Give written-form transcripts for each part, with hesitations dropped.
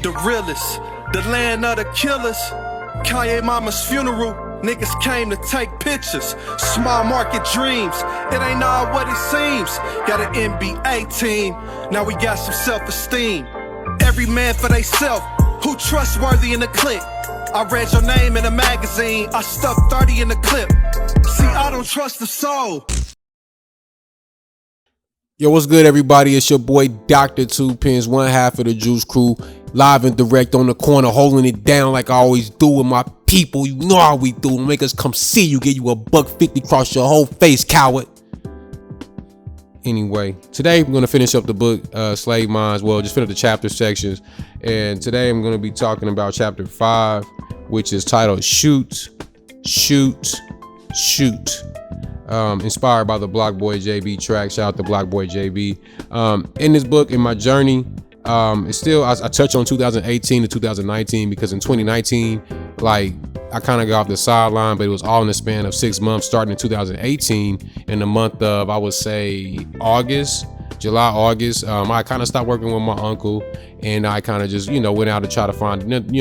the realest, the land of the killers. Kanye mama's funeral, niggas came to take pictures. Small market dreams, it ain't all what it seems. Got an NBA team, now we got some self-esteem. Every man for theyself, who trustworthy in the clique. I read your name in a magazine, I stuck 30 in the clip. See, I don't trust the soul. Yo, what's good, everybody? It's your boy Dr. Tuepenz, one half of the Juice Crew, live and direct on the corner, holding it down like I always do with my people. You know how we do. Make us come see you, get you a $150 across your whole face, coward. Anyway, today we're gonna finish up the book, Slave Minds. Well, just finish the chapter sections, and today I'm gonna be talking about chapter 5, which is titled "Shoot, Shoot, Shoot." Inspired by the Block Boy JB track. Shout out to Block Boy JB. In this book, in my journey, it's still I touch on 2018 to 2019 because in 2019, like, I kind of got off the sideline, but it was all in the span of 6 months, starting in 2018 in the month of, I would say, July, August. I kind of stopped working with my uncle, and I kind of just, went out to try to find,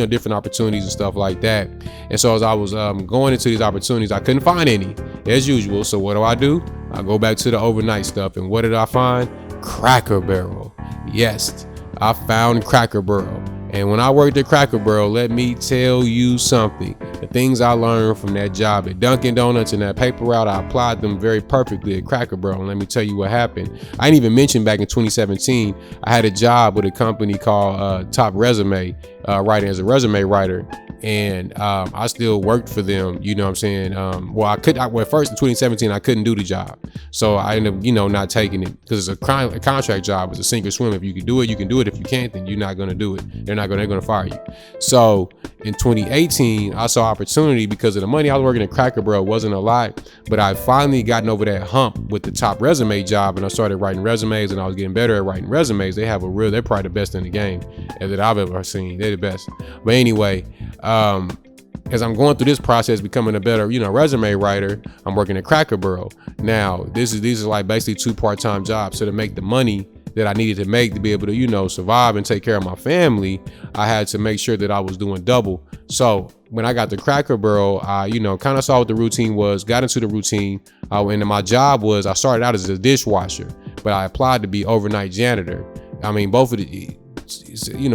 different opportunities and stuff like that. And so as I was going into these opportunities, I couldn't find any, as usual. So what do? I go back to the overnight stuff, and what did I find? Cracker Barrel. Yes, I found Cracker Barrel. And when I worked at Cracker Barrel, let me tell you something. The things I learned from that job at Dunkin' Donuts and that paper route, I applied them very perfectly at Cracker Barrel. And let me tell you what happened. I didn't even mention back in 2017, I had a job with a company called Top Resume, writing as a resume writer. And I still worked for them, you know what I'm saying? Well, first in 2017, I couldn't do the job. So I ended up, not taking it because it's a contract job. It's a sink or swim. If you can do it, you can do it. If you can't, then you're not going to do it. They're going to fire you. So in 2018, I saw opportunity because of the money I was working at Cracker Barrel wasn't a lot, but I finally gotten over that hump with the Top Resume job, and I started writing resumes, and I was getting better at writing resumes. They're probably the best in the game that I've ever seen. They're the best. But anyway, as I'm going through this process, becoming a better, resume writer, I'm working at Cracker Barrel. Now, these are like basically 2 part-time jobs. So to make the money that I needed to make to be able to, survive and take care of my family, I had to make sure that I was doing double. So when I got to Cracker Barrel, I, kind of saw what the routine was, got into the routine. And my job was, I started out as a dishwasher, but I applied to be overnight janitor. I mean, both of the,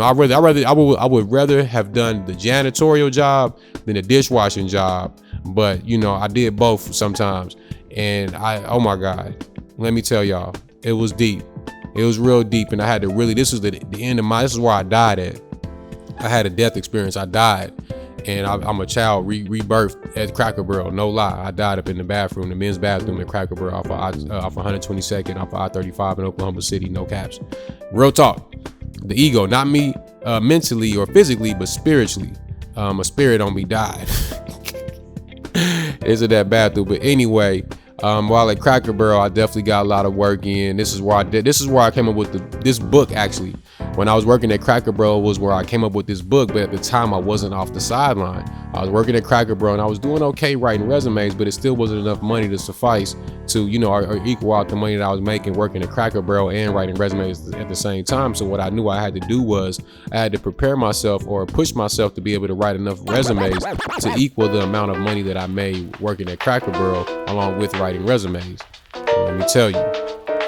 I would rather have done the janitorial job than the dishwashing job. But, I did both sometimes. And oh my God, let me tell y'all, it was deep. It was real deep. And I had to really, this is the end of this is where I died at. I had a death experience. I died. And I'm a child rebirthed at Cracker Barrel. No lie. I died up in the bathroom, the men's bathroom at Cracker Barrel off 122nd, off of I-35 in Oklahoma City. No caps. Real talk. The ego, not me mentally or physically, but spiritually. A spirit on me died. Isn't that bathroom? But anyway, while at Cracker Barrel, I definitely got a lot of work in. This is where I came up with this book. Actually, when I was working at Cracker Barrel was where I came up with this book, but at the time I wasn't off the sideline. I was working at Cracker Barrel and I was doing okay writing resumes, but it still wasn't enough money to suffice to, or equal out the money that I was making working at Cracker Barrel and writing resumes at the same time. So what I knew I had to do was I had to prepare myself or push myself to be able to write enough resumes to equal the amount of money that I made working at Cracker Barrel along with writing resumes. And let me tell you,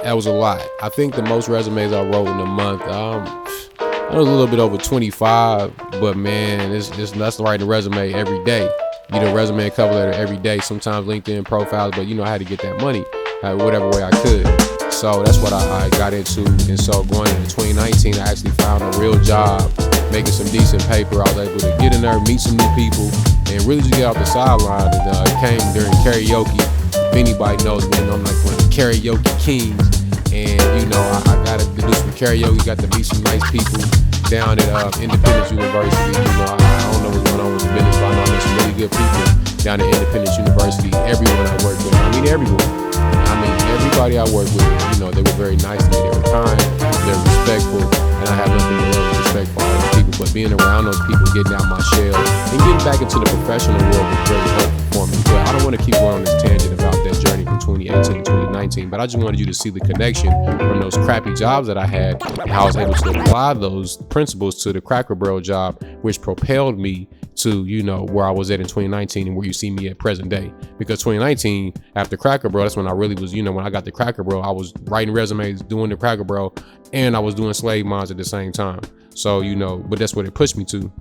that was a lot. I think the most resumes I wrote in a month, I was a little bit over 25, but man, that's writing a resume every day. Resume and cover letter every day, sometimes LinkedIn profiles, but I had to get that money whatever way I could. So that's what I got into. And so going into 2019, I actually found a real job, making some decent paper. I was able to get in there, meet some new people, and really just get off the sideline. And it came during karaoke. If anybody knows me, I'm like one of the karaoke kings. And I got to do some karaoke, got to meet some nice people down at Independence University. I don't know what's going on with the business, but I know there's some really good people down at Independence University. Everyone I work with, everybody I work with, they were very nice to me. They were kind, they're respectful, and I have nothing but love and respect for all those people. But being around those people, getting out my shell, and getting back into the professional world was very helpful for me. But I don't want to keep going on this tangent about that journey from 2018 to 2019. But I just wanted you to see the connection from those crappy jobs that I had, and how I was able to apply those principles to the Cracker Barrel job, which propelled me to, you know, where I was at in 2019 and where you see me at present day. Because 2019, after Cracker Barrel, that's when I really was, you know, when I got the Cracker Barrel, I was writing resumes, doing the Cracker Barrel, and I was doing slave mines at the same time. So, you know, but that's what it pushed me to.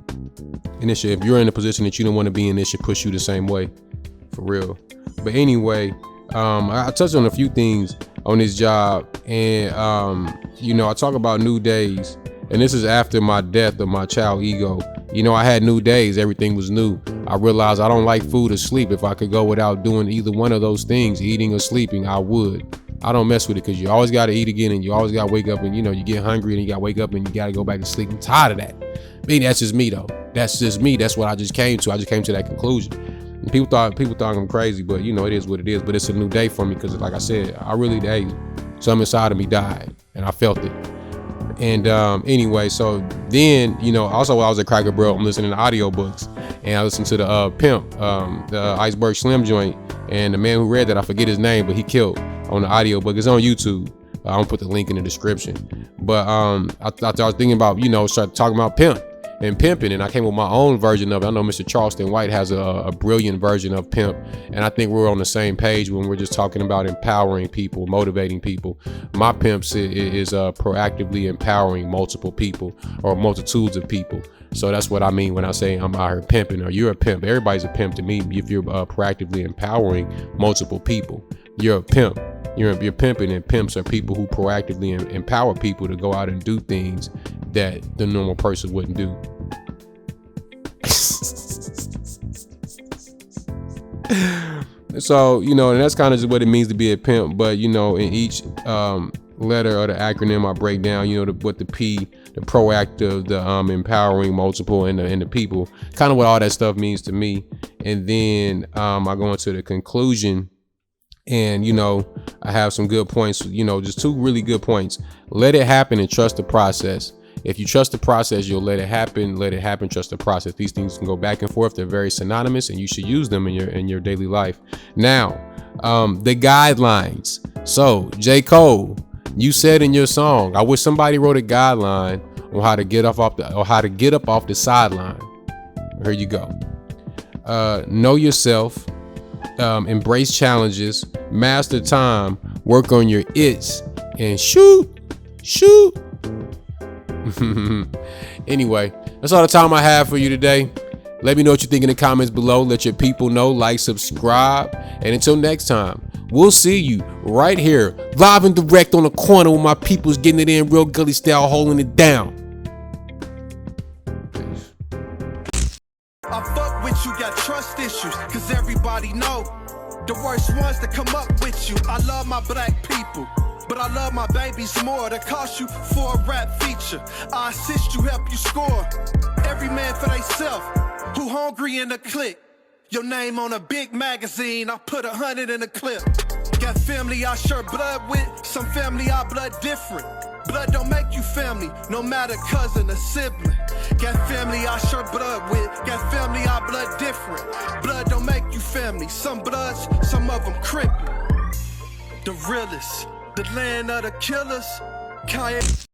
And it should, if you're in a position that you don't want to be in, it should push you the same way, for real. But anyway, I touched on a few things on this job, and you know, I talk about new days, and this is after my death of my child ego. You know, I had new days, everything was new. I realized I don't like food or sleep. If I could go without doing either one of those things, eating or sleeping, I would. I don't mess with it, because you always got to eat again, and you always got to wake up, and you know, you get hungry and you got to wake up and you got to go back to sleep. I'm tired of that. I mean, that's just me though. That's just me. That's what I just came to. I just came to that conclusion. And people thought I'm crazy, but you know, it is what it is. But it's a new day for me, because like I said, I really, something inside of me died, and I felt it. And anyway, so then, you know, also while I was at Cracker Barrel, I'm listening to audiobooks, and I listened to the Pimp, the Iceberg Slim joint, and the man who read that, I forget his name, but he killed on the audiobook. It's on YouTube. I'm gonna put the link in the description. But I was thinking about, you know, start talking about pimp and pimping, and I came with my own version of it. I know Mr. Charleston White has a brilliant version of pimp, and I think we're on the same page when we're just talking about empowering people, motivating people. My pimps is proactively empowering multiple people, or multitudes of people. So that's what I mean when I say I'm out here pimping, or you're a pimp. Everybody's a pimp to me. If you're proactively empowering multiple people, you're a pimp. You're pimping, and pimps are people who proactively empower people to go out and do things that the normal person wouldn't do. So, you know, and that's kind of just what it means to be a pimp. But, you know, in each letter of the acronym, I break down, you know, what the P, the proactive, the empowering multiple, and the people, kind of what all that stuff means to me. And then I go into the conclusion. And, you know, I have some good points, you know, just two really good points. Let it happen and trust the process. If you trust the process, you'll let it happen, trust the process. These things can go back and forth. They're very synonymous, and you should use them in your daily life. Now, the guidelines. So, J. Cole, you said in your song, I wish somebody wrote a guideline on how to get up off the sideline. Here you go. Know yourself. Embrace challenges, master time, work on your its, and shoot. Anyway, that's all the time I have for you today. Let me know what you think in the comments below. Let your people know, like, subscribe, and until next time, we'll see you right here, live and direct on the corner with my people's getting it in real gully style, holding it down. I fuck with you, got trust issues, cause everybody know the worst ones that come up with you. I love my black people, but I love my babies more. That cost you for a rap feature. I assist you, help you score. Every man for theyself, who hungry in the clique. Your name on a big magazine, I put 100 in a clip. Got family I share blood with, some family I blood different. Blood don't make you family, no matter cousin or sibling. Got family I share blood with, got family I blood different. Blood don't make you family, some bloods, some of them crippled. The realest, the land of the killers, Kanye.